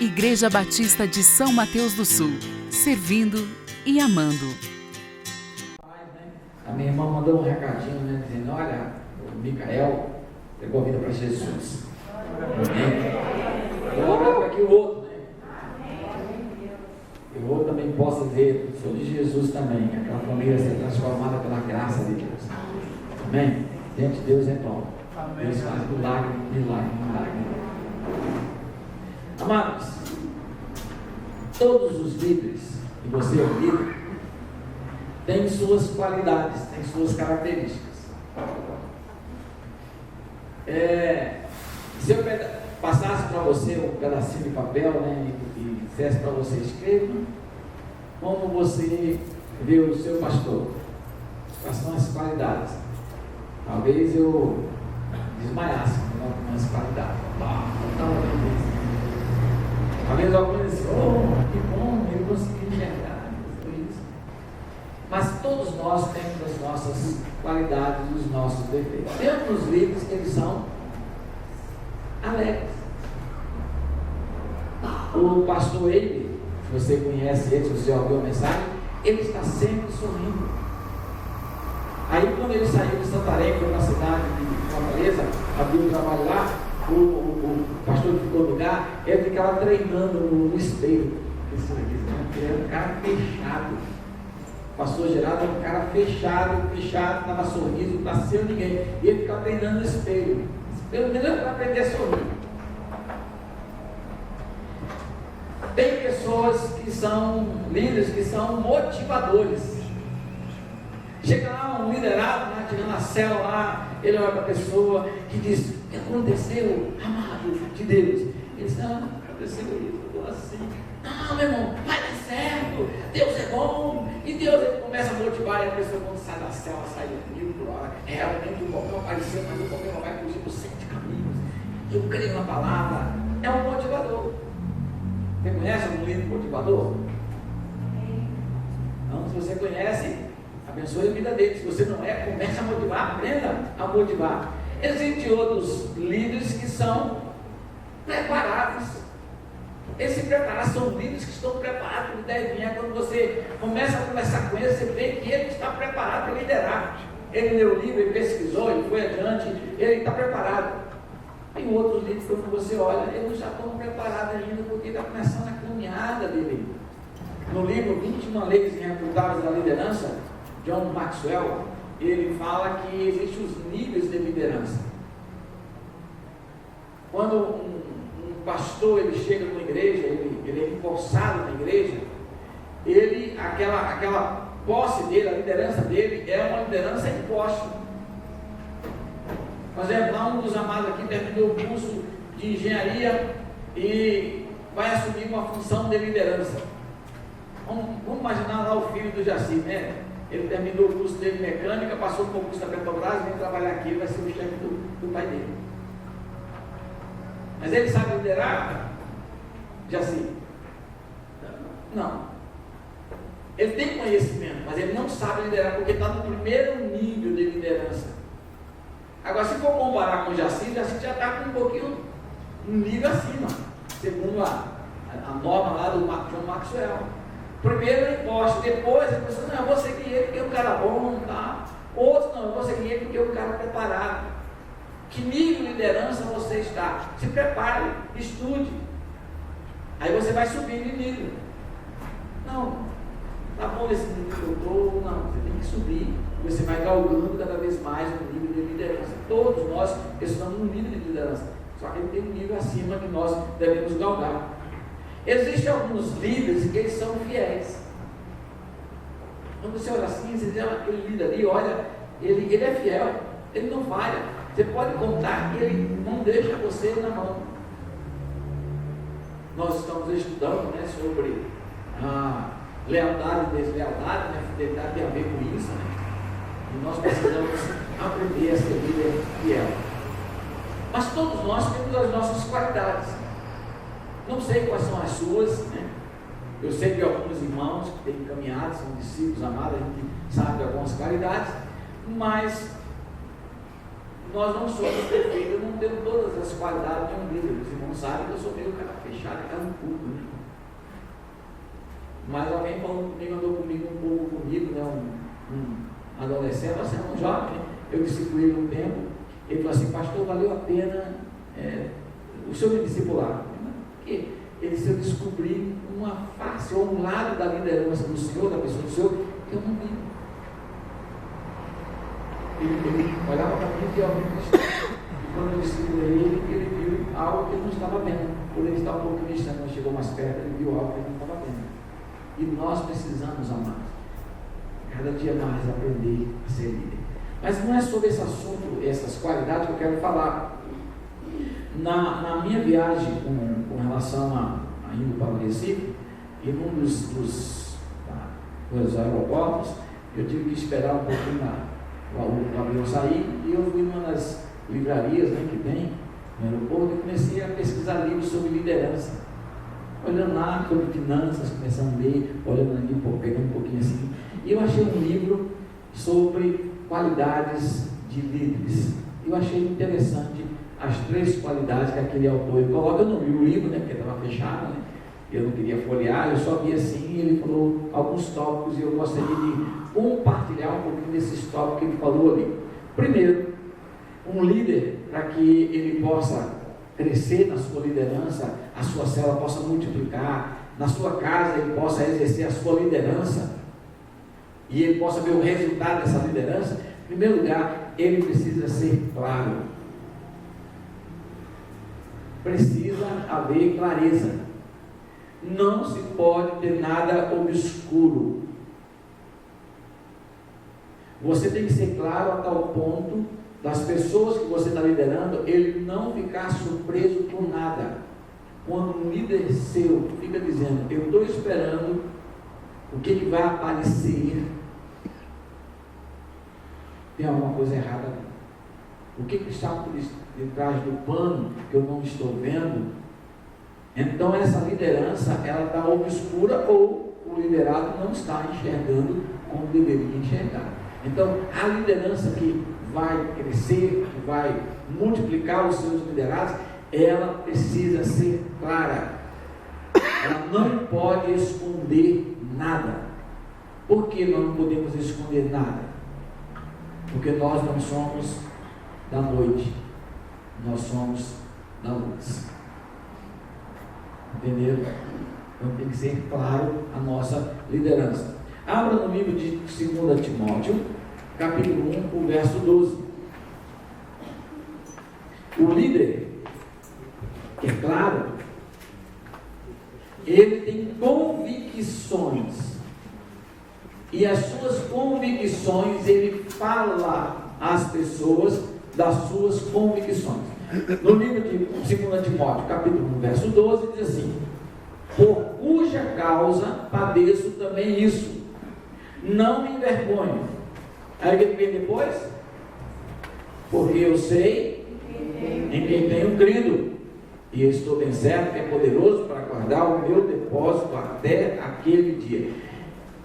Igreja Batista de São Mateus do Sul, servindo e amando. A minha irmã mandou um recadinho, né, dizendo: olha, o Micael pegou a vida para Jesus. Agora para que o outro, né? Que o outro também possa ver, sou de Jesus também, que aquela família seja transformada pela graça de Deus. Amém? Gente, Deus é bom. Deus faz milagre, milagre, milagre. Amados, todos os líderes, e você é um líder, tem suas qualidades, tem suas características. Se eu passasse para você um pedacinho de papel, né, e dissesse para você: escreva como você vê o seu pastor, quais são as qualidades, talvez eu desmaiasse com algumas qualidades. Talvez alguns dizem: oh, que bom, eu consegui enxergar isso. Mas todos nós temos as nossas qualidades e os nossos defeitos. Temos livros que eles são alegres. O pastor Eibe, se você conhece ele, se você ouviu a mensagem, ele está sempre sorrindo. Aí quando ele saiu de Santarém, foi na cidade de Fortaleza, abriu um trabalho lá, o pastor que ficou no lugar, ele ficava treinando no espelho. Ele era um cara fechado. O pastor Geraldo era um cara fechado, estava sorriso, não nasceu ninguém. E ele ficava treinando no espelho. Pelo menos para aprender a sorrir. Tem pessoas que são líderes, que são motivadores. Chega lá um liderado, lá, tirando a célula lá, ele olha para a pessoa que diz: o que aconteceu, amado de Deus? Ele diz: não, aconteceu isso, eu estou assim. Não, meu irmão, vai dar certo, Deus é bom. E Deus, ele começa a motivar, e a pessoa, quando sai da célula, sai do livro, realmente o problema apareceu, mas o problema vai fugir por 100 caminhos. Eu creio na palavra. É um motivador. Você conhece algum livro motivador? Não, se você conhece, abençoe a vida dele. Se você não é, comece a motivar, aprenda a motivar. Existem outros líderes que são preparados. Esse preparar são líderes que estão preparados para liderar. Quando você começa a conversar com ele, você vê que ele está preparado para liderar. Ele leu o livro, ele pesquisou, ele foi adiante, ele está preparado. Tem outros líderes que, quando você olha, eles já estão preparados ainda, porque está começando a caminhada dele. No livro 21 Leis Irrefutáveis da Liderança, John Maxwell, ele fala que existem os níveis de liderança. Quando um pastor ele chega numa igreja, ele é empossado na igreja, aquela posse dele, a liderança dele é uma liderança imposta. Por exemplo, lá um dos amados aqui terminou o curso de engenharia e vai assumir uma função de liderança. Vamos imaginar lá o filho do Jaci, né? Ele terminou o curso dele de mecânica, passou no concurso da Petrobras, vem trabalhar aqui, ele vai ser o chefe do pai dele. Mas ele sabe liderar? Jaci? Não. Ele tem conhecimento, mas ele não sabe liderar porque está no primeiro nível de liderança. Agora, se for comparar com o Jaci já está com um pouquinho, um nível acima, segundo a norma lá do John Maxwell. Primeiro ele imposto, depois a pessoa: não, eu vou seguir ele porque é um cara bom, tá? Outro: não, eu vou seguir ele porque é um cara preparado. Que nível de liderança você está? Se prepare, estude. Aí você vai subindo de nível. Não, tá bom esse nível que eu estou, não, você tem que subir. Você vai galgando cada vez mais no nível de liderança. Todos nós estamos no nível de liderança, só que ele tem um nível acima que nós devemos galgar. Existem alguns líderes que eles são fiéis. Quando você olha assim, você diz: aquele líder ali, olha, ele é fiel, ele não falha. Você pode contar que ele não deixa você na mão. Nós estamos estudando, né, sobre lealdade e deslealdade, né? Fidelidade tem a ver com isso, né? E nós precisamos aprender a ser líder fiel. Mas todos nós temos as nossas qualidades. Não sei quais são as suas, né? Eu sei que alguns irmãos que têm caminhado, são discípulos amados, a gente sabe de algumas qualidades, mas nós não somos perfeitos, eu não tenho todas as qualidades de um líder. Os irmãos sabem que eu sou meio cara fechado, cara no culto, né? Mas alguém falou comigo, andou comigo um pouco comigo, né? Um adolescente, você é um jovem, né? Eu discipulei ele um tempo, ele falou assim, pastor, valeu a pena o senhor me discipular. Porque ele se eu descobrir uma face ou um lado da liderança do Senhor, da pessoa do Senhor, que eu não vi. Ele olhava para mim e via alguém cristão. E quando eu discipulei ele viu algo que ele não estava vendo. Por ele estar um pouco distante, quando chegou mais perto, ele viu algo que ele não estava vendo. E nós precisamos, amados, cada dia mais aprender a ser líder. Mas não é sobre esse assunto, essas qualidades que eu quero falar. Na minha viagem com relação a indo para o Recife, e num dos aeroportos, eu tive que esperar um pouquinho o avião sair, e eu fui em uma das livrarias, né, que tem no aeroporto, e comecei a pesquisar livros sobre liderança. Olhando lá sobre finanças, começando a ler, olhando ali, pegando um pouquinho assim. E eu achei um livro sobre qualidades de líderes. Eu achei interessante as 3 qualidades que aquele autor coloca. Eu não li o livro, né, porque estava fechado, né? Eu não queria folhear, eu só vi assim, e ele falou alguns tópicos, e eu gostaria de compartilhar um pouquinho desses tópicos que ele falou ali. Primeiro, um líder, para que ele possa crescer na sua liderança, a sua célula possa multiplicar, na sua casa ele possa exercer a sua liderança, e ele possa ver o resultado dessa liderança. Em primeiro lugar, ele precisa ser claro. Precisa haver clareza. Não se pode ter nada obscuro. Você tem que ser claro a tal ponto das pessoas que você está liderando, ele não ficar surpreso por nada. Quando um líder seu fica dizendo, eu estou esperando o que vai aparecer, tem alguma coisa errada ali. O que está por detrás do pano que eu não estou vendo? Então essa liderança, ela está obscura, ou o liderado não está enxergando como deveria enxergar. Então a liderança que vai crescer, que vai multiplicar os seus liderados, ela precisa ser clara. Ela não pode esconder nada. Por que nós não podemos esconder nada? Porque nós não somos da noite, nós somos da luz. Entenderam? Então tem que ser claro a nossa liderança. Abra no livro de 2 Timóteo, capítulo 1, o verso 12. O líder, é claro, ele tem convicções, e as suas convicções, ele fala às pessoas das suas convicções. No livro de 2 Timóteo, capítulo 1, verso 12, diz assim: por cuja causa padeço também isso, não me envergonho. Aí o que vem depois? Porque eu sei em quem tenho crido, e estou bem certo que é poderoso para guardar o meu depósito até aquele dia.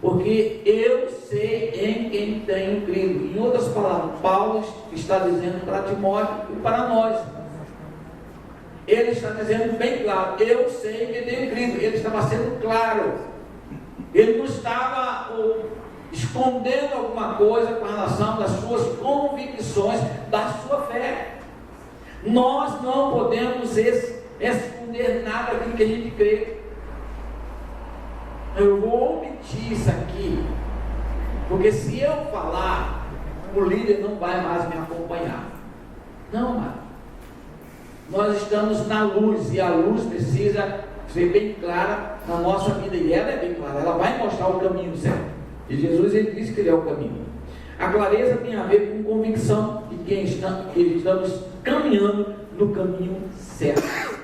Porque eu sei em quem tenho crido. Em outras palavras, Paulo está dizendo para Timóteo e para nós. Ele está dizendo bem claro, eu sei em quem tenho crido. Ele estava sendo claro. Ele não estava escondendo alguma coisa com relação às suas convicções, da sua fé. Nós não podemos esconder nada daquilo que a gente crê. Eu vou omitir isso aqui, porque se eu falar, o líder não vai mais me acompanhar. Não, mano. Nós estamos na luz, e a luz precisa ser bem clara na nossa vida, e ela é bem clara, ela vai mostrar o caminho certo. E Jesus, ele disse que ele é o caminho. A clareza tem a ver com convicção de que estamos caminhando no caminho certo.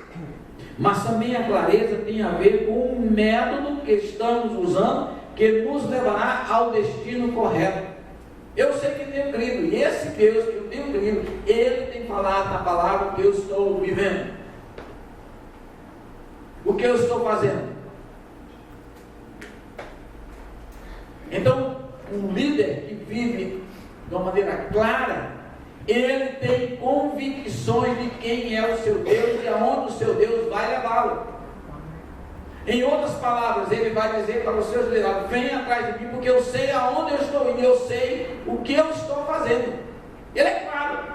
Mas também a clareza tem a ver com o método que estamos usando, que nos levará ao destino correto. Eu sei que tenho crido, e esse Deus que eu tenho crido, ele tem falado na palavra o que eu estou vivendo, o que eu estou fazendo. Então, um líder que vive de uma maneira clara, ele tem convicções de quem é o seu Deus e aonde o seu Deus vai levá-lo. Em outras palavras, ele vai dizer para os seus liderados: venha atrás de mim, porque eu sei aonde eu estou indo, eu sei o que eu estou fazendo. Ele é claro.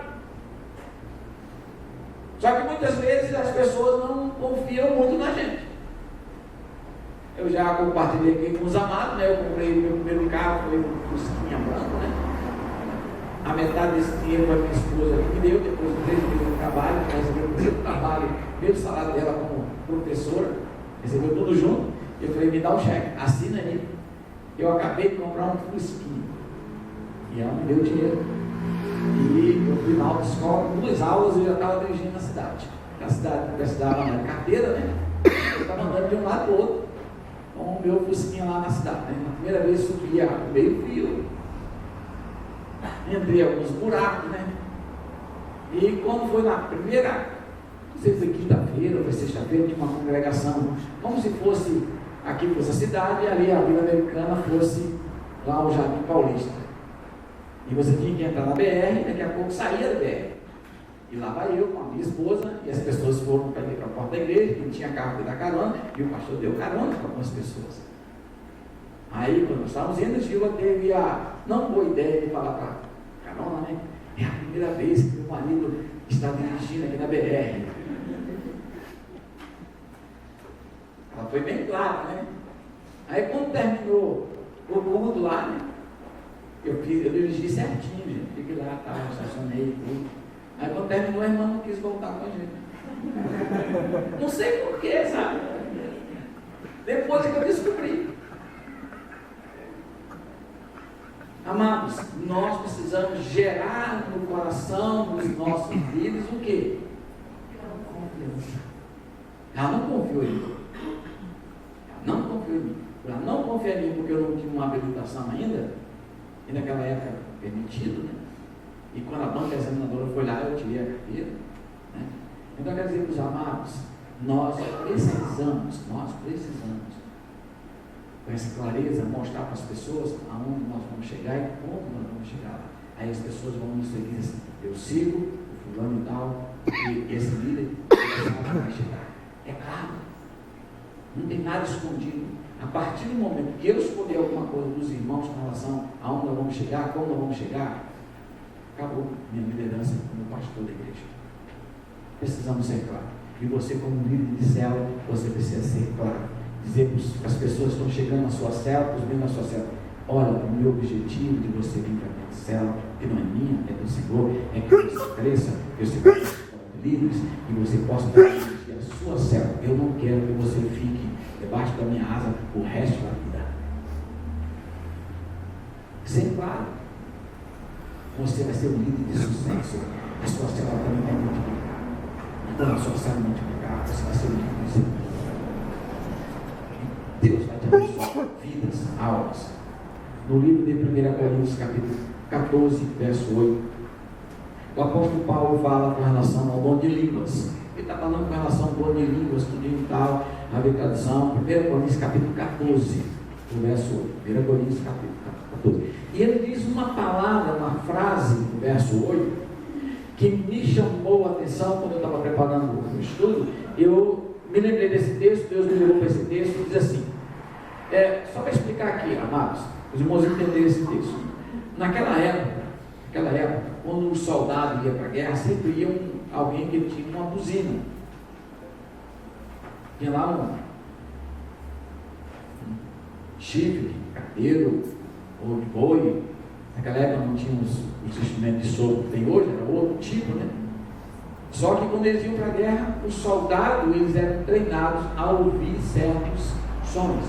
Só que muitas vezes as pessoas não confiam muito na gente. Eu já compartilhei aqui com os amados, né? Eu comprei o meu primeiro carro, foi um Fusquinha branco, né? A metade desse dinheiro a minha esposa que me deu, depois de 3 meses de trabalho, ela recebeu o primeiro trabalho, o salário dela como professora, recebeu tudo junto. Eu falei: me dá um cheque, assina aí. Eu acabei de comprar um Fusquinha e ela me deu dinheiro. E eu fui na autoescola, 2 aulas eu já estava dirigindo a cidade. A universidade lá na carteira, né? Eu estava andando de um lado para o outro com o meu Fusquinha lá na cidade, né? Na primeira vez subi a meio fio, entrei alguns buracos, né? E quando foi na primeira, não sei se foi quinta-feira ou foi sexta-feira, tinha uma congregação, como se fosse, aqui fosse a cidade e ali a Vila Americana fosse lá o Jardim Paulista. E você tinha que entrar na BR, daqui a pouco saía da BR. E lá vai eu com a minha esposa, e as pessoas foram para a porta da igreja, não tinha carro para dar carona, e o pastor deu carona para algumas pessoas. Aí, quando nós estávamos indo, Gila teve a não boa ideia de falar para carona, né? É a primeira vez que o marido está dirigindo aqui na BR. Ela foi bem clara, né? Aí, quando terminou o culto lá, né? Eu dirigi certinho, gente. Fiquei lá, tá, estacionei tudo. Aí quando terminou, a irmã não quis voltar com a gente. Não sei porquê, sabe? Depois é que eu descobri. Amados, nós precisamos gerar no coração dos nossos filhos o quê? Confiança. Ela não confiou em mim. Ela não confiou em mim. Ela não confia em mim porque eu não tinha uma habilitação ainda. E naquela época permitido, né? E quando a banca examinadora foi lá, eu tirei a carteira, né? Então eu quero dizer para os amados, nós precisamos, com essa clareza, mostrar para as pessoas aonde nós vamos chegar e como nós vamos chegar lá. Aí as pessoas vão nos seguir assim: eu sigo o fulano e tal, e esse líder vai chegar. É claro, não tem nada escondido. A partir do momento que eu escolher alguma coisa dos irmãos com relação a onde nós vamos chegar, como nós vamos chegar, acabou minha liderança como pastor da igreja. Precisamos ser claros. E você, como líder de célula, você precisa ser claro. Dizer para as pessoas que estão chegando na sua célula, para os membros da sua célula: olha, o meu objetivo de você vir para a minha célula, que não é minha, é do Senhor, é que você cresça, que você possa líderes e você possa dirigir a sua célula. Eu não quero que você fique debaixo da minha asa o resto da vida. Ser claro. Você vai ser um líder de sucesso. A sua célula também vai multiplicar. Quando a sua célula multiplicar, você vai ser um líder de sucesso. Deus vai te abençoar vidas, almas. No livro de 1 Coríntios, capítulo 14, verso 8, o apóstolo Paulo fala com relação ao dom de línguas. Ele está falando com relação ao dom de línguas, tudo e tal, a tradução. 1 Coríntios, capítulo 14, o verso 8. 1 Coríntios, capítulo 14. E ele diz uma palavra, uma frase, no verso 8, que me chamou a atenção quando eu estava preparando o estudo. Eu me lembrei desse texto, Deus me levou para esse texto, diz assim, só para explicar aqui, amados, os irmãos entenderem esse texto. Naquela época, quando um soldado ia para a guerra, sempre ia alguém que tinha uma buzina. Tinha lá um chifre, carteiro, ou de boi. Naquela época não tinha os instrumentos de sopro que tem hoje, era outro tipo, né? Só que quando eles iam para a guerra, os soldados, eles eram treinados a ouvir certos sons.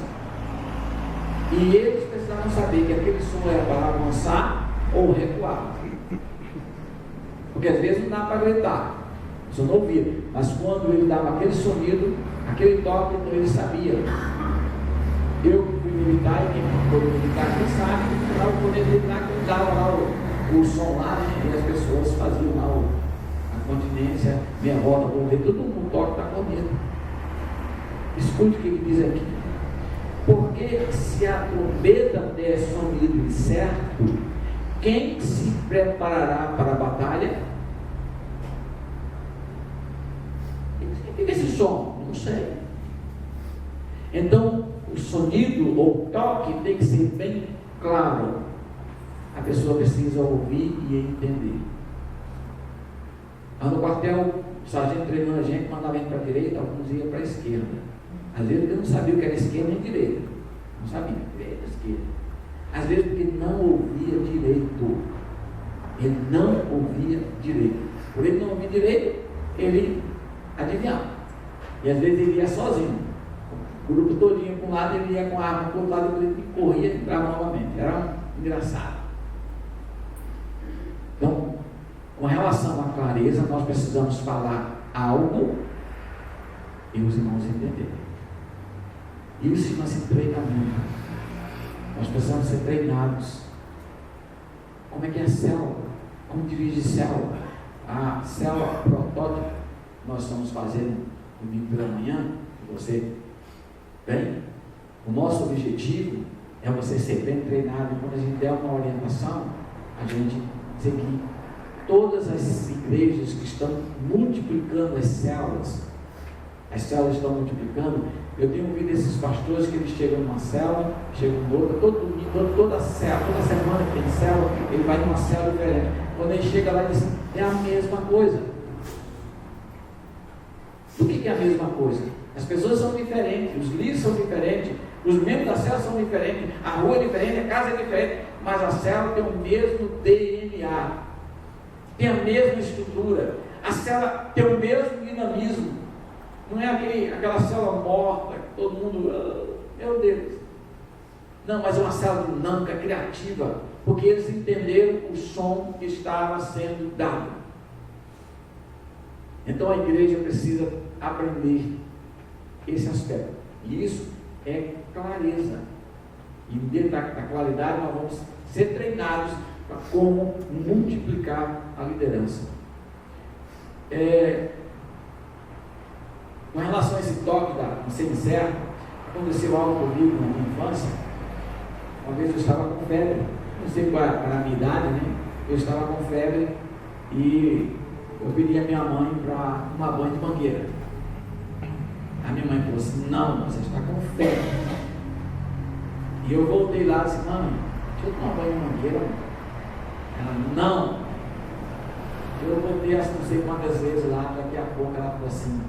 E eles precisavam saber que aquele som era para avançar ou recuar. Porque às vezes não dá para gritar, você não ouvia. Mas quando ele dava aquele sonido, aquele toque, então ele sabia. Eu fui militar e quem foi militar, quem sabe, para o poder militar, que dava lá o som lá, né? E as pessoas faziam lá a continência, meia volta, vou ver, todo mundo toque está comendo. Escute o que ele diz aqui. Porque se a trombeta der sonido incerto, quem se preparará para a batalha? O que é esse som? Não sei. Então, o sonido ou toque tem que ser bem claro. A pessoa precisa ouvir e entender. Lá no quartel, o sargento treinando a gente, mandava a gente para a direita, alguns iam para a esquerda. Às vezes ele não sabia o que era esquerda nem direita. Não sabia, direita, esquerda. Às vezes porque não ouvia direito. Ele não ouvia direito. Por ele não ouvir direito, ele adivinhava. E às vezes ele ia sozinho. O grupo todinho para um lado, ele ia com a arma para o outro lado, ele corria e entrava novamente. Era engraçado. Então, com relação à clareza, nós precisamos falar algo e os irmãos entenderem. Isso chama-se treinamento. Nós precisamos ser treinados. Como é que é a célula? Como dirige célula? A célula protótipo nós estamos fazendo domingo pela manhã. Você bem? O nosso objetivo é você ser bem treinado. Quando a gente der uma orientação, a gente seguir. Todas as igrejas que estão multiplicando as células estão multiplicando. Eu tenho ouvido esses pastores que eles chegam numa célula, chegam em outra, todo domingo, toda semana que tem célula, ele vai numa célula diferente. Quando ele chega lá, ele diz: é a mesma coisa. O que é a mesma coisa? As pessoas são diferentes, os líderes são diferentes, os membros da célula são diferentes, a rua é diferente, a casa é diferente, mas a célula tem o mesmo DNA, tem a mesma estrutura, a célula tem o mesmo dinamismo. Não é aquela célula morta, que todo mundo, meu Deus. Não, mas é uma célula dinâmica, criativa, porque eles entenderam o som que estava sendo dado. Então a igreja precisa aprender esse aspecto. E isso é clareza. E dentro da claridade nós vamos ser treinados para como multiplicar a liderança. Com relação a esse toque da semicerta, aconteceu algo comigo na minha infância. Uma vez eu estava com febre, não sei qual era a minha idade, né? Eu estava com febre e eu pedi a minha mãe para tomar banho de mangueira. A minha mãe falou assim: não, você está com febre. E eu voltei lá e disse: mãe, deixa eu tomar banho de mangueira. Ela: não. Eu voltei não sei quantas vezes lá, daqui a pouco ela falou assim: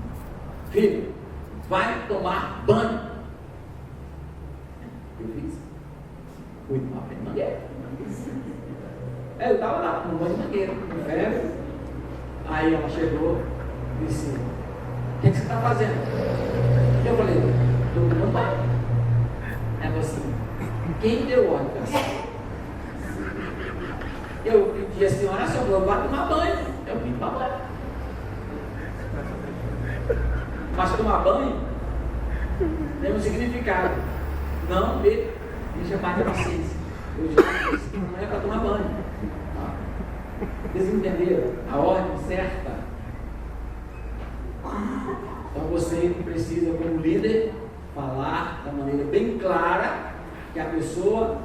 filho, vai tomar banho. Eu fiz. Fui tomar banho de mangueira. Eu estava lá, no banho de mangueira, com febre. Aí ela chegou e disse: o que você está fazendo? Eu falei: estou tomando banho. Ela falou assim: quem deu ordem para você? Eu pedi a senhora vai tomar banho. Eu vim tomar banho. Mas tomar banho tem um significado. Não, deixa mais de paciência. Eu já disse que não é para tomar banho. Vocês entenderam a ordem certa? Então você precisa, como líder, falar da maneira bem clara que a pessoa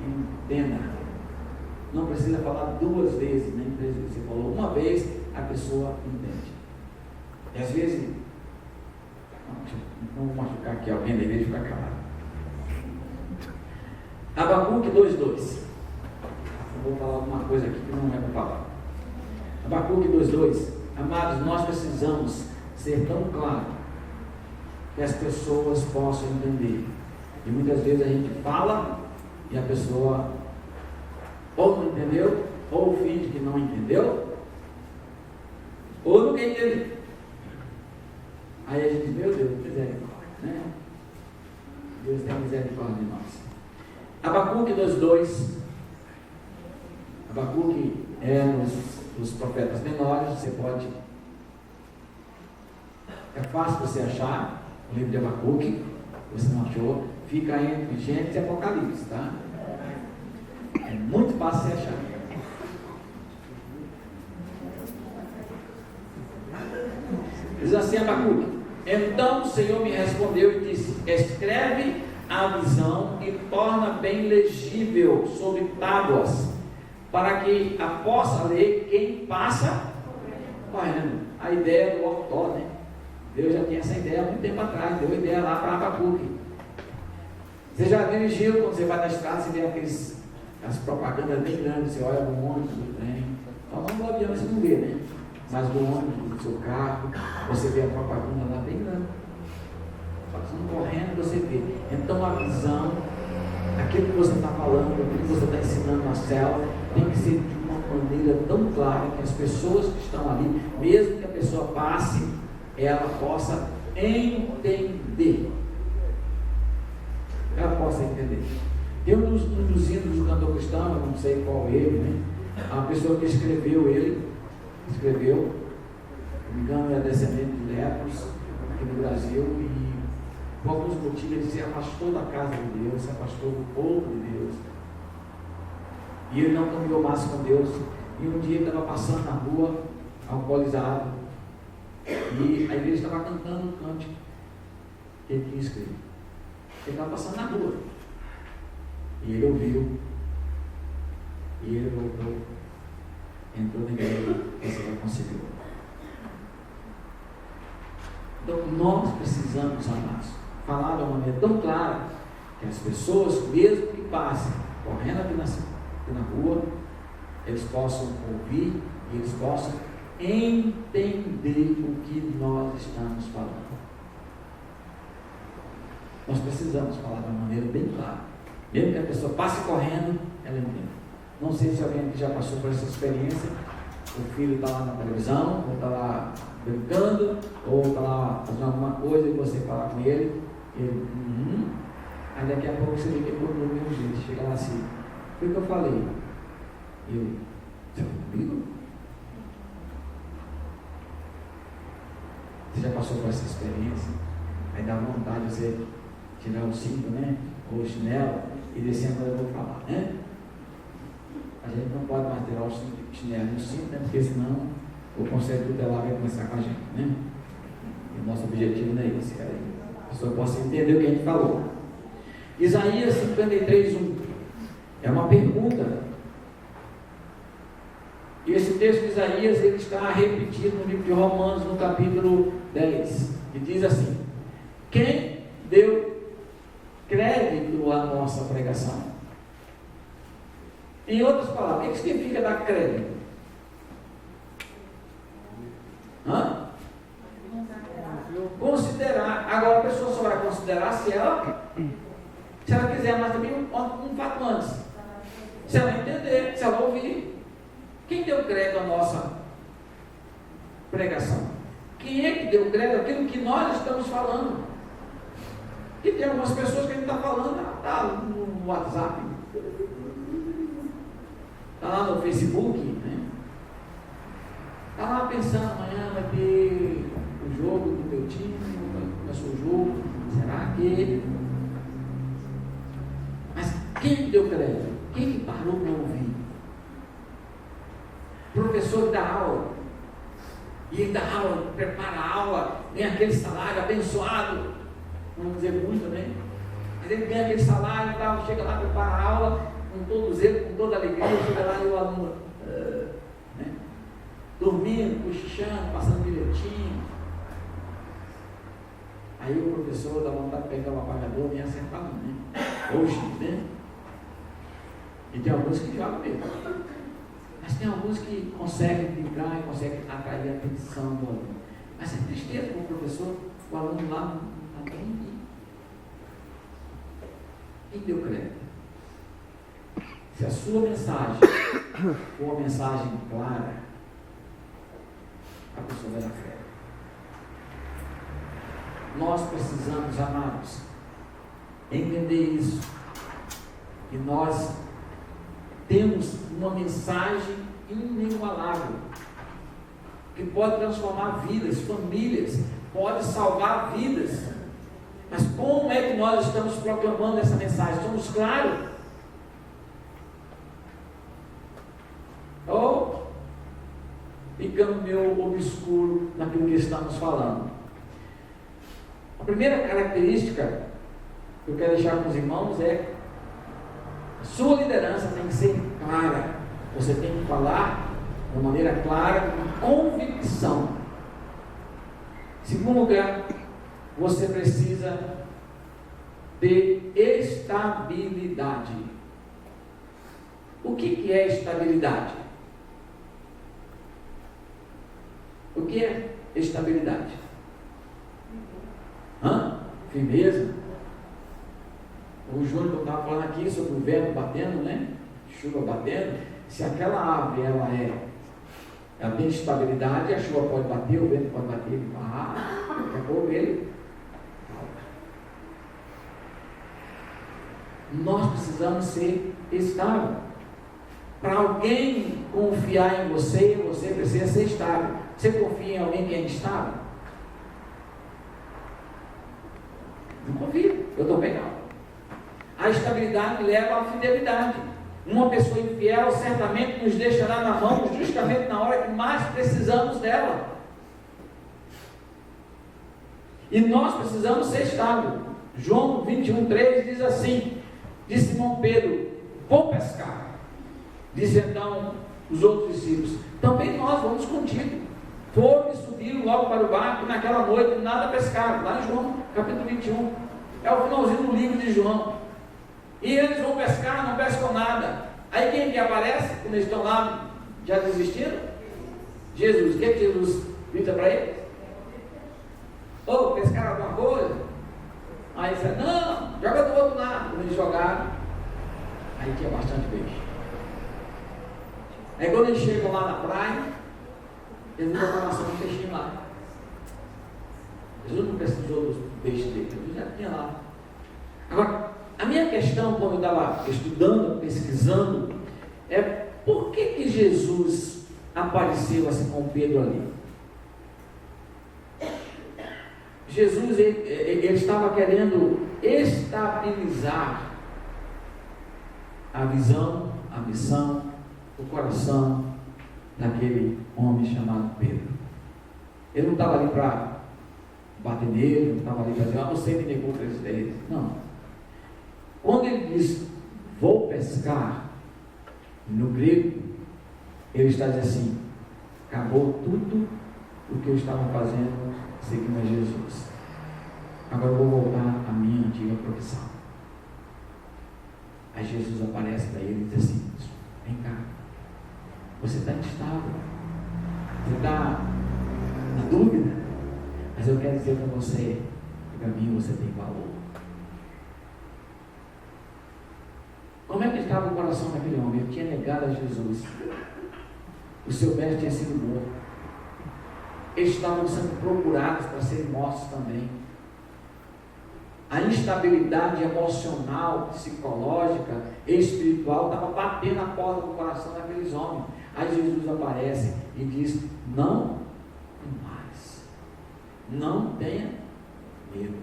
entenda. Não precisa falar duas vezes, nem três vezes. Você falou uma vez, a pessoa entende. E às vezes, não vou machucar aqui alguém da igreja para acabar. Abacuque 2:2. Vou falar alguma coisa aqui que não é para falar. Abacuque 2:2. Amados, nós precisamos ser tão claros que as pessoas possam entender. E muitas vezes a gente fala e a pessoa ou não entendeu, ou finge que não entendeu, ou não quer entender. Aí a gente diz: meu Deus, misericórdia, né? Deus tem misericórdia de nós. Abacuque 2:2. Abacuque é nos profetas menores. Você pode, é fácil você achar o livro de Abacuque. Você não achou? Fica entre Gênesis e Apocalipse, tá? É muito fácil você achar. Diz assim Abacuque: então o Senhor me respondeu e disse: escreve a visão e torna bem legível sobre tábuas, para que a possa ler quem passa correndo. A ideia do outdoor, né? Deus já tinha essa ideia há muito tempo atrás, deu ideia lá para Abacuque. Você já dirigiu, quando você vai na estrada, você vê as propagandas bem grandes, você olha no ônibus, do trem, falando do avião você não vê, né? Mas do ônibus, do seu carro, você vê a propaganda lá bem grande. Passando correndo, você vê. Então a visão, aquilo que você está falando, aquilo que você está ensinando na célula, tem que ser de uma maneira tão clara que as pessoas que estão ali, mesmo que a pessoa passe, ela possa entender. Ela possa entender. Tem um dos hinos do cantor cristão, eu não sei qual ele, né? A pessoa que escreveu, se não me engano, é descendente de lepros aqui no Brasil, e por alguns motivos ele se afastou da casa de Deus, se afastou do povo de Deus, e ele não caminhou mais com Deus. E um dia ele estava passando na rua, alcoolizado, e a igreja estava cantando um cântico que ele tinha escrito. Ele estava passando na rua, e ele ouviu, e ele voltou, entrou na igreja e se reconciliou. Então nós precisamos, amados, falar de uma maneira tão clara que as pessoas, mesmo que passem correndo aqui na rua, eles possam ouvir e eles possam entender o que nós estamos falando. Nós precisamos falar de uma maneira bem clara, mesmo que a pessoa passe correndo, ela entende. Não sei se alguém aqui já passou por essa experiência. O filho está lá na televisão, ou está lá brincando, ou está lá fazendo alguma coisa e você fala com ele, aí daqui a pouco você vê que ele do mesmo jeito, chega lá assim, foi o que eu falei. E ele, você falou comigo? Você já passou por essa experiência? Aí dá vontade de você tirar o cinto, né? Ou o chinelo e descer quando eu vou falar, né? A gente não pode mais tirar o chinelo no cinto, né? Porque senão o conselho tutelar vai começar com a gente, né? E o nosso objetivo não é esse, cara. A pessoa possa entender o que a gente falou. Isaías 53:1 é uma pergunta. E esse texto de Isaías ele está repetido no livro de Romanos, no capítulo 10, que diz assim: quem deu crédito à nossa pregação? Em outras palavras, o que significa dar crédito? Considerar. Agora a pessoa só vai considerar se ela quiser, mas também um fato antes. Se ela entender, se ela ouvir. Quem deu crédito à nossa pregação? Quem é que deu crédito àquilo que nós estamos falando? E tem algumas pessoas que a gente está falando, está no WhatsApp, está lá no Facebook, né? Está lá pensando, amanhã vai ter o jogo do teu time, começou o jogo, será que... Mas quem deu crédito? Quem que parou para ouvir? Professor dá aula, e ele dá aula, prepara a aula, ganha aquele salário abençoado, vamos dizer muito, né? Mas ele ganha aquele salário e tal, chega lá, prepara a aula, com todo zelo, com toda alegria, chega lá e o aluno, né? Dormindo, cochichando, passando bilhetinho. Aí o professor dá vontade de pegar o apagador e acertar, né? Hoje, né? E tem alguns que jogam mesmo. Mas tem alguns que conseguem brincar e conseguem atrair a atenção do aluno. Mas é tristeza para o professor, o aluno lá não está nem aí. Quem deu crédito? Se a sua mensagem for uma mensagem clara, a pessoa vai dar crédito. Nós precisamos, amados, entender isso. Que nós temos uma mensagem inigualável, que pode transformar vidas, famílias, pode salvar vidas. Mas como é que nós estamos proclamando essa mensagem? Somos claros? Ou ficando meio obscuro naquilo que estamos falando? A primeira característica que eu quero deixar com os irmãos é: sua liderança tem que ser clara. Você tem que falar de maneira clara, com convicção. Segundo lugar, você precisa de estabilidade. O que é estabilidade? O que é estabilidade? Firmeza. O Júnior estava falando aqui sobre o vento batendo, né? Chuva batendo. Se aquela árvore ela tem estabilidade, a chuva pode bater, o vento pode bater, ele daqui a pouco ele. Nós precisamos ser estável. Para alguém confiar em você, você precisa ser estável. Você confia em alguém que é instável? Não confio, eu também não. A estabilidade leva à fidelidade. Uma pessoa infiel certamente nos deixará na mão justamente na hora que mais precisamos dela. E nós precisamos ser estáveis. João 21:3 diz assim: de Simão Pedro, vou pescar. Disse então os outros discípulos: também nós vamos contigo. Foram e subiram logo para o barco, e naquela noite nada pescaram. Lá em João capítulo 21. É o finalzinho do livro de João. E eles vão pescar, não pescam nada. Aí quem que aparece quando eles estão lá, já desistiram? Jesus. O que Jesus grita para eles? Pescaram alguma coisa? Aí ele disse: não, joga do outro lado. Quando eles jogaram, aí tinha bastante peixe. Aí quando eles chegam lá na praia, eles viram a formação de peixinho lá. Jesus não precisou dos peixes dele, Jesus já tinha lá. Agora, a minha questão, quando eu estava estudando, pesquisando, é por que Jesus apareceu assim com Pedro ali? Jesus, ele estava querendo estabilizar a visão, a missão, o coração daquele homem chamado Pedro. Ele não estava ali para bater nele, não estava ali para dizer: você me negou 3 vezes. Não. Quando ele diz vou pescar, no grego, ele está dizendo assim: acabou tudo o que eu estava fazendo seguindo a Jesus. Agora eu vou voltar à minha antiga profissão. Aí Jesus aparece para ele e diz assim: vem cá, você está instável, você está na dúvida, mas eu quero dizer para você que para mim você tem valor. Como é que estava o coração daquele homem? Ele tinha negado a Jesus. O seu mestre tinha sido morto. Eles estavam sendo procurados para serem mortos também. A instabilidade emocional, psicológica e espiritual estava batendo na porta do coração daqueles homens. Aí Jesus aparece e diz: não mais, não tenha medo.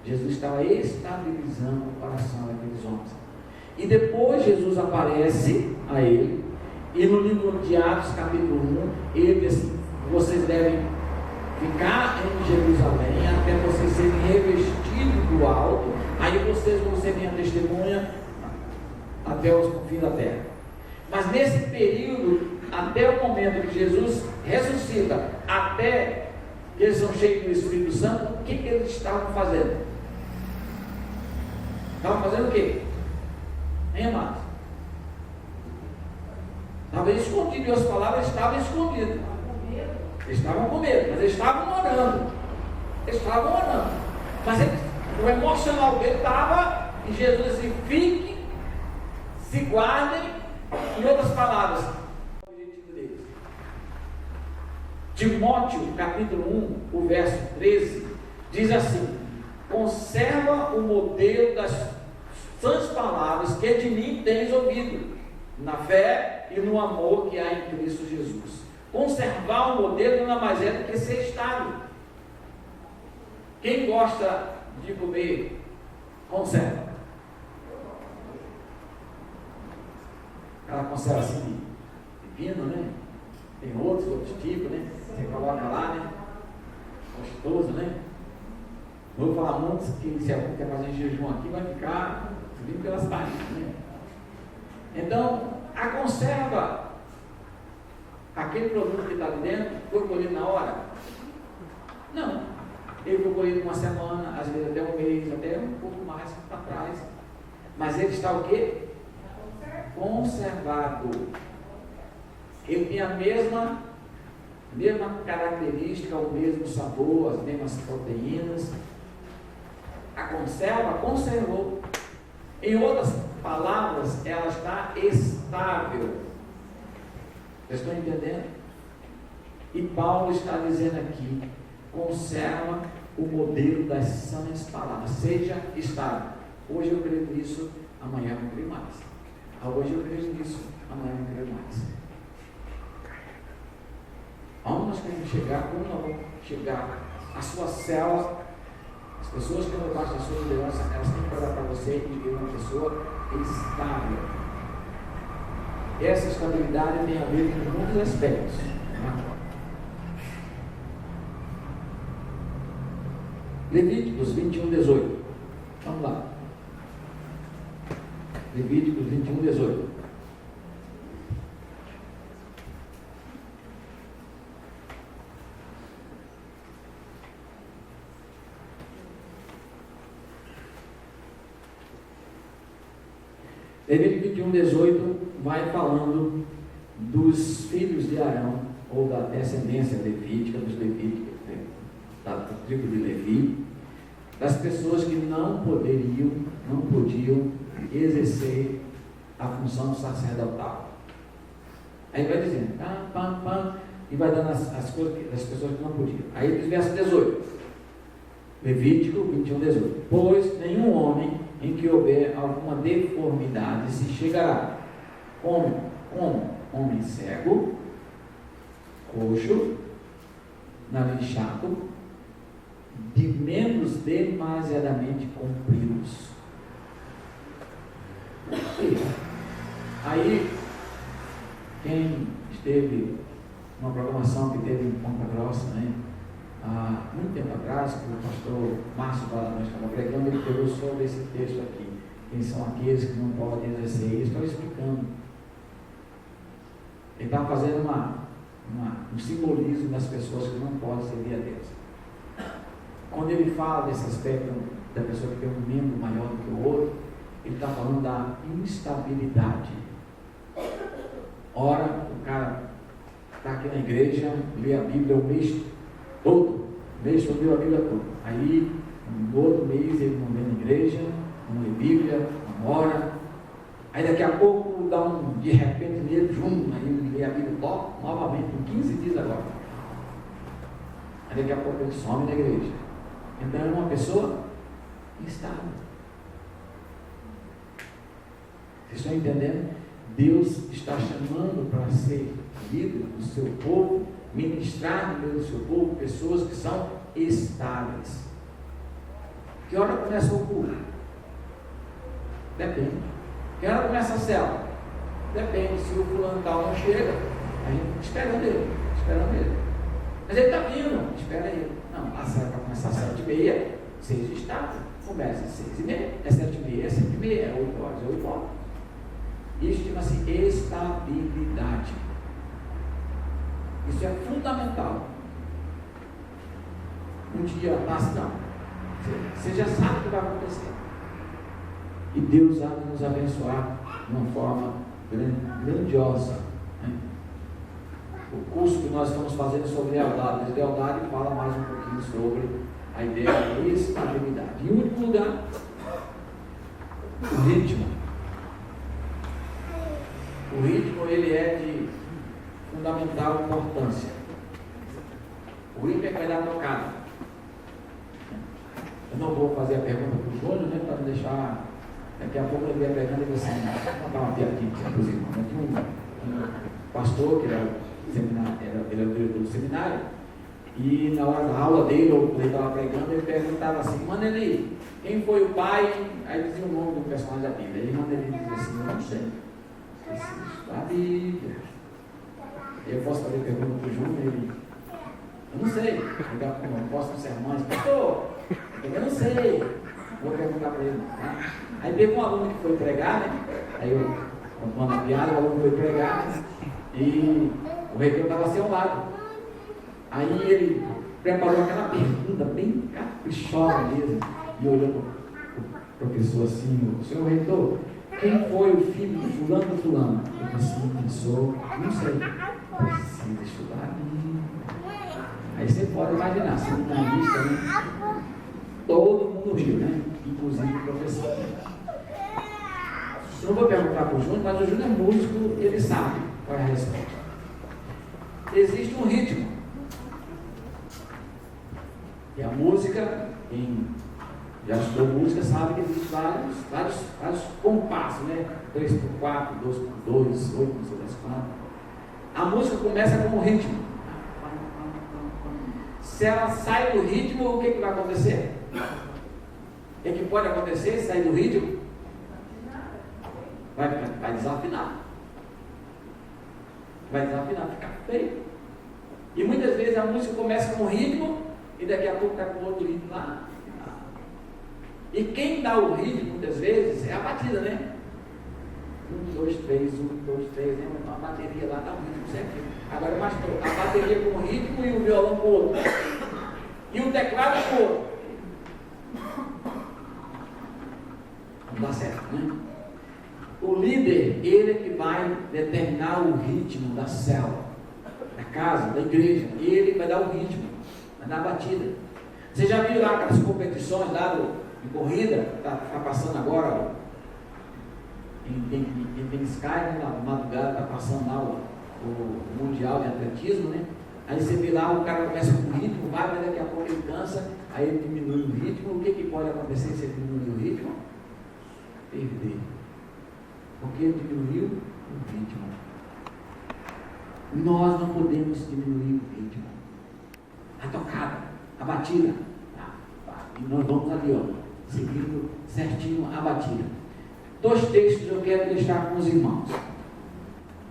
Jesus estava estabilizando o coração daqueles homens. E depois Jesus aparece a ele, e no livro de Atos capítulo 1, ele diz assim: vocês devem ficar em Jerusalém até vocês serem revestidos do alto, aí vocês vão ser minha testemunha até os confins da terra. Mas nesse período, até o momento que Jesus ressuscita, até que eles são cheios do Espírito Santo, o que eles estavam fazendo? Estavam fazendo o quê? Hein, amados? Estava escondido, e as palavras estavam escondidas. Eles estavam com medo, mas eles estavam orando. Eles estavam orando. Mas o emocional dele estava em Jesus assim: fiquem, se guardem. Em outras palavras, o objetivo deles. Timóteo, capítulo 1, o verso 13, diz assim: conserva o modelo das sãs palavras que de mim tens ouvido, na fé e no amor que há em Cristo Jesus. Conservar o modelo nada mais é do que ser estável. Quem gosta de comer conserva? Aquela conserva assim de pepino, né? Tem outros tipos, né? Você coloca lá, né? Gostoso, né? Não vou falar muito, que se alguém quer fazer jejum aqui, vai ficar subindo pelas paredes, né? Então, a conserva, aquele produto que está ali dentro, foi colhido na hora? Não. ele foi colhido uma semana, às vezes até um mês, até um pouco mais para trás. Mas ele está o quê? Conservado. Ele tem a mesma característica, o mesmo sabor, as mesmas proteínas. A conserva conservou. Em outras palavras, ela está estável. Vocês estão entendendo? E Paulo está dizendo aqui: conserva o modelo das sãs palavras, seja estável. Hoje eu creio nisso, amanhã eu não creio mais. Hoje eu creio nisso, amanhã eu não creio mais. Aonde nós queremos chegar? Como nós vamos chegar? A sua célula, as pessoas que estão debaixo da sua liderança, elas têm que olhar para você e ver uma pessoa estável. Essa estabilidade tem a ver com muitos aspectos. Levíticos 21, 18. Vamos lá. Levíticos 21, 18. Levítico 21, 18 vai falando dos filhos de Arão, ou da descendência levítica, dos levíticos, da tribo de Levi, das pessoas que não podiam exercer a função sacerdotal. Aí vai dizendo, e vai dando as coisas das pessoas que não podiam. Aí diz verso 18, Levítico 21, 18. Pois nenhum homem em que houver alguma deformidade se chegará como homem cego, coxo, nariz chato, de membros demasiadamente compridos. Aí, quem esteve numa programação que teve em Ponta Grossa, né, há muito tempo atrás, que o pastor Márcio Balanço estava pregando, ele pegou sobre esse texto aqui. Quem são aqueles que não podem exercer isso? Estava explicando. Ele estava fazendo um simbolismo das pessoas que não podem servir a Deus. Quando ele fala desse aspecto da pessoa que tem um membro maior do que o outro, ele está falando da instabilidade. Ora, o cara está aqui na igreja, lê a Bíblia o mês todo, lê a Bíblia toda. Aí, no outro mês, ele não vem na igreja, não lê Bíblia, não ora. Aí daqui a pouco dá de repente nele, aí ele lê a Bíblia novamente, por 15 dias agora. Aí daqui a pouco ele some na igreja. Então é uma pessoa instável. Vocês estão entendendo? Deus está chamando para ser líder do seu povo, ministrar no meio do seu povo, pessoas que são estáveis. Que hora começa o culto? Depende. Que hora começa a célula? Depende. Se o fulano tal não chega, a gente esperando ele. Mas ele está vindo, espera ele. Não, a célula vai começar às 7h30, 6 estável. Começa às 6h30, é 7h30, é 7h30, é 8 horas, é 8 horas. Isso chama-se estabilidade. Isso é fundamental. Um dia passa, não. Você já sabe o que vai acontecer. E Deus há de nos abençoar de uma forma grandiosa. Né? O curso que nós estamos fazendo sobre lealdade, lealdade fala mais um pouquinho sobre a ideia da estabilidade. Em último lugar, o ritmo. O ritmo, ele é de fundamental importância. O ritmo é que vai dar tocada. Eu não vou fazer a pergunta para o Júnior, né, para não deixar. Daqui a pouco ele vai pegando e vai assim, vou contar uma piadinha para os irmãos. Tinha um pastor, que era ele era o diretor do seminário, e na hora da aula dele, ou quando ele estava pregando, ele perguntava assim, manda ele, quem foi o pai? Aí dizia o nome do personagem da Bíblia. Aí manda ele dizer assim, não sei. A Bíblia. Eu posso fazer pergunta para o Júnior, ele, eu não sei. Eu não posso ser mãe, pastor, eu não sei. Vou perguntar para ele. Tá? Aí teve um aluno que foi pregar, né? Aí eu, contando a piada, o aluno foi pregar, né? E o reitor estava assim ao lado. Aí ele preparou aquela pergunta bem caprichosa mesmo, e olhou para o professor assim: o senhor reitor, quem foi o filho do fulano do fulano? Ele assim pensou: não sei, precisa estudar. Aí você pode imaginar, se não está lista, né? Todo mundo riu, né? Inclusive o professor. Eu não vou perguntar para o Júnior, mas o Júnior é músico, ele sabe qual é a resposta. Existe um ritmo. E a música, quem já estudou música sabe que existem vários compassos, né? 3x4, 2x2, 8, não sei das quantas. A música começa com um ritmo. Se ela sai do ritmo, o que vai acontecer? O que pode acontecer? Sair do ritmo? Vai desafinar. Vai desafinar, fica feio. E muitas vezes a música começa com um ritmo e daqui a pouco está com outro ritmo lá. E quem dá o ritmo muitas vezes é a batida, né? 1, 2, 3, 1, 2, 3, né? A bateria lá dá um ritmo certinho. Agora, pastor, a bateria com um ritmo e o violão com outro. E o teclado com outro. Não dá certo, né? O líder, ele é que vai determinar o ritmo da célula, da casa, da igreja. Ele vai dar o ritmo, vai dar a batida. Você já viu lá aquelas competições lá de corrida? Está passando agora, tem Sky, né? Na madrugada está passando lá o Mundial de Atletismo, né? Aí você vê lá, o cara começa com o ritmo, vai, mas daqui a pouco ele cansa, aí ele diminui o ritmo. O que pode acontecer se ele diminuir o ritmo? Perder. Porque ele diminuiu o ritmo. Nós não podemos diminuir o ritmo. A tocada, a batida. E nós vamos ali, ó, seguindo certinho a batida. 2 textos eu quero deixar com os irmãos.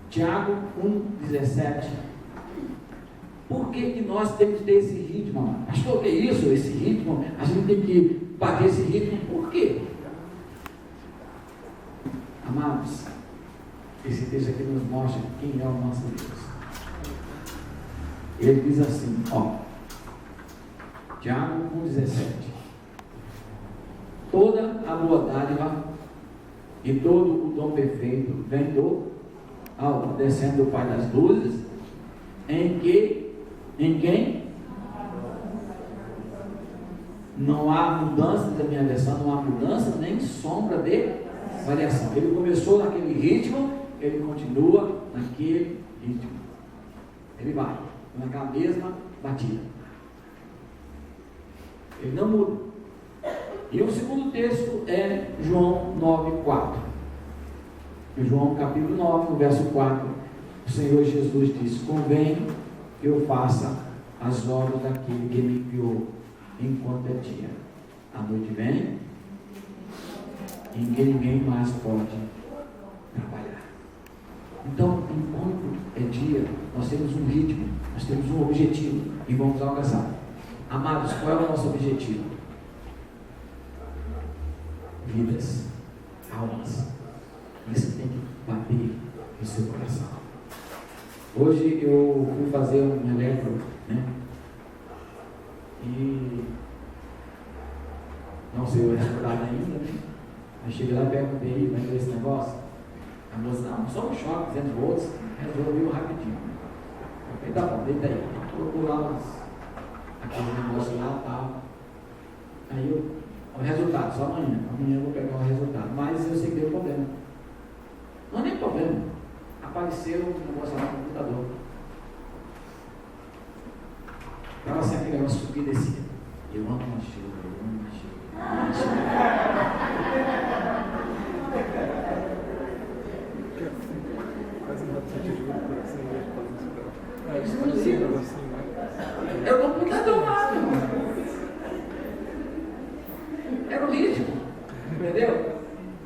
Tiago 1,17. Por que nós temos que ter esse ritmo? Pastor, o que é isso? Esse ritmo? A gente tem que bater esse ritmo. Por quê? Amados, esse texto aqui nos mostra quem é o nosso Deus. Ele diz assim, ó, Tiago 1,17. Toda a boa dádiva e todo o dom perfeito vem do alto, descendo do Pai das luzes, em quem não há mudança, da minha versão, não há mudança nem sombra de variação. Ele começou naquele ritmo, ele continua naquele ritmo. Ele vai naquela mesma batida. Ele não muda. E o segundo texto é João 9,4. Em João capítulo 9, no verso 4, o Senhor Jesus diz: convém que eu faça as obras daquele que me enviou enquanto é dia. A noite vem em que ninguém mais pode trabalhar. Então, enquanto é dia, nós temos um ritmo, nós temos um objetivo e vamos alcançar. Amados, qual é o nosso objetivo? Vidas, almas. Isso tem que bater no seu coração. Hoje eu fui fazer um eletro, né? E não sei o resultado ainda, né? Eu cheguei lá e perguntei: vai ver esse negócio? A moça: não, só um choque, 200 volts, resolveu rapidinho. Eu falei: tá bom, deita aí. Colocou lá aquele negócio lá e tal. Aí o resultado, só amanhã. Amanhã eu vou pegar o resultado. Mas eu sei que deu problema. Não é nem problema. Apareceu um negócio lá no computador. Estava assim, aquele negócio subir e descer. Eu amo uma chuva, eu amo uma chuva. É o computador lá, meu irmão. Era o ritmo. Entendeu?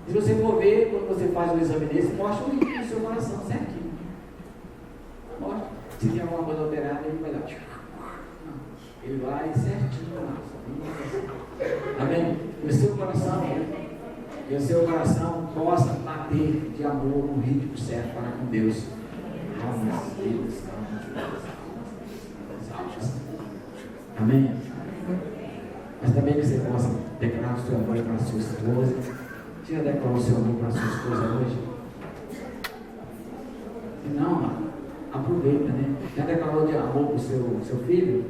Se você for ver, quando você faz o exame desse, mostra o ritmo do seu coração certinho. Mostra. Se tem alguma coisa alterada, ele vai lá. Ele vai certinho lá. Amém? Que o seu coração possa bater de amor no ritmo certo para com Deus. Amém? Mas também que você possa declarar o seu amor para a sua esposa. Você já declarou o seu amor para a sua esposa hoje? Se não, aproveita, né? Já declarou de amor para o seu filho?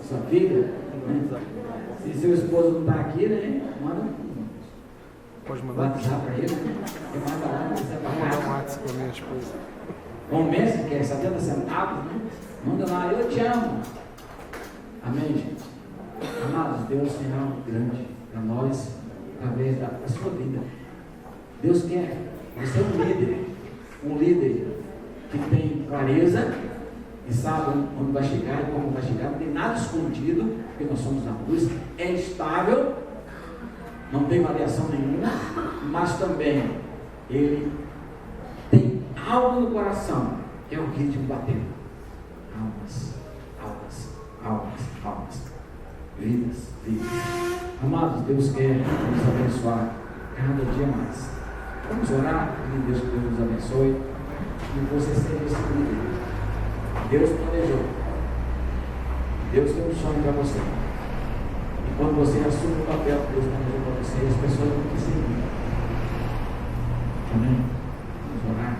Sua filha? Né? Se seu esposo não está aqui, né? Pode mandar WhatsApp para ele. Manda lá, você um WhatsApp para minha esposa. Um mês, que é 70 centavos, né? Manda lá, eu te amo. Amém, gente? Amados, Deus tem algo grande para nós, através da sua vida. Deus quer você um líder que tem clareza e sabe onde vai chegar e como vai chegar, não tem nada escondido, porque nós somos a luz, é estável, não tem variação nenhuma, mas também ele tem algo no coração, que é o ritmo batendo. Almas, almas, almas, almas, vidas, vidas. Amados, Deus quer nos abençoar cada dia mais. Vamos orar, pedir a Deus que Deus nos abençoe e você seja esse líder. Deus planejou. Deus tem um sonho para você. E quando você assume o papel que Deus planejou para você, as pessoas vão te seguir. Amém? Vamos orar.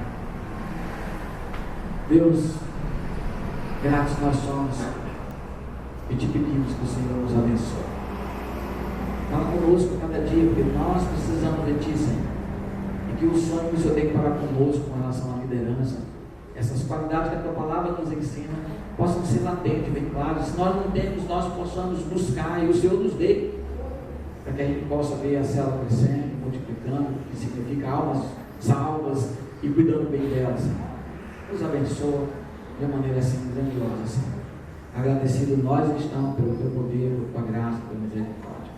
Deus, gratos nós somos e te pedimos que o Senhor nos abençoe. Fala conosco cada dia, porque nós precisamos de Ti, Senhor. E que o sonho que o Senhor tem para conosco com relação à liderança, essas qualidades que a Tua palavra nos ensina, possam ser latentes, bem claras. Se nós não temos, nós possamos buscar e o Senhor nos dê, para que a gente possa ver a célula crescendo, multiplicando, que significa almas salvas e cuidando bem delas. Nos abençoa de uma maneira assim grandiosa, Senhor. Agradecido nós estamos pelo Teu poder, pela Tua graça, pela misericórdia.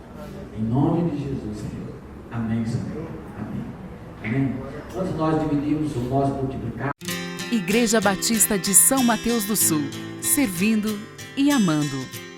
Em nome de Jesus, Senhor. Amém, Senhor. Amém. Amém. Antes nós dividimos o nosso multiplicar. Igreja Batista de São Mateus do Sul, servindo e amando.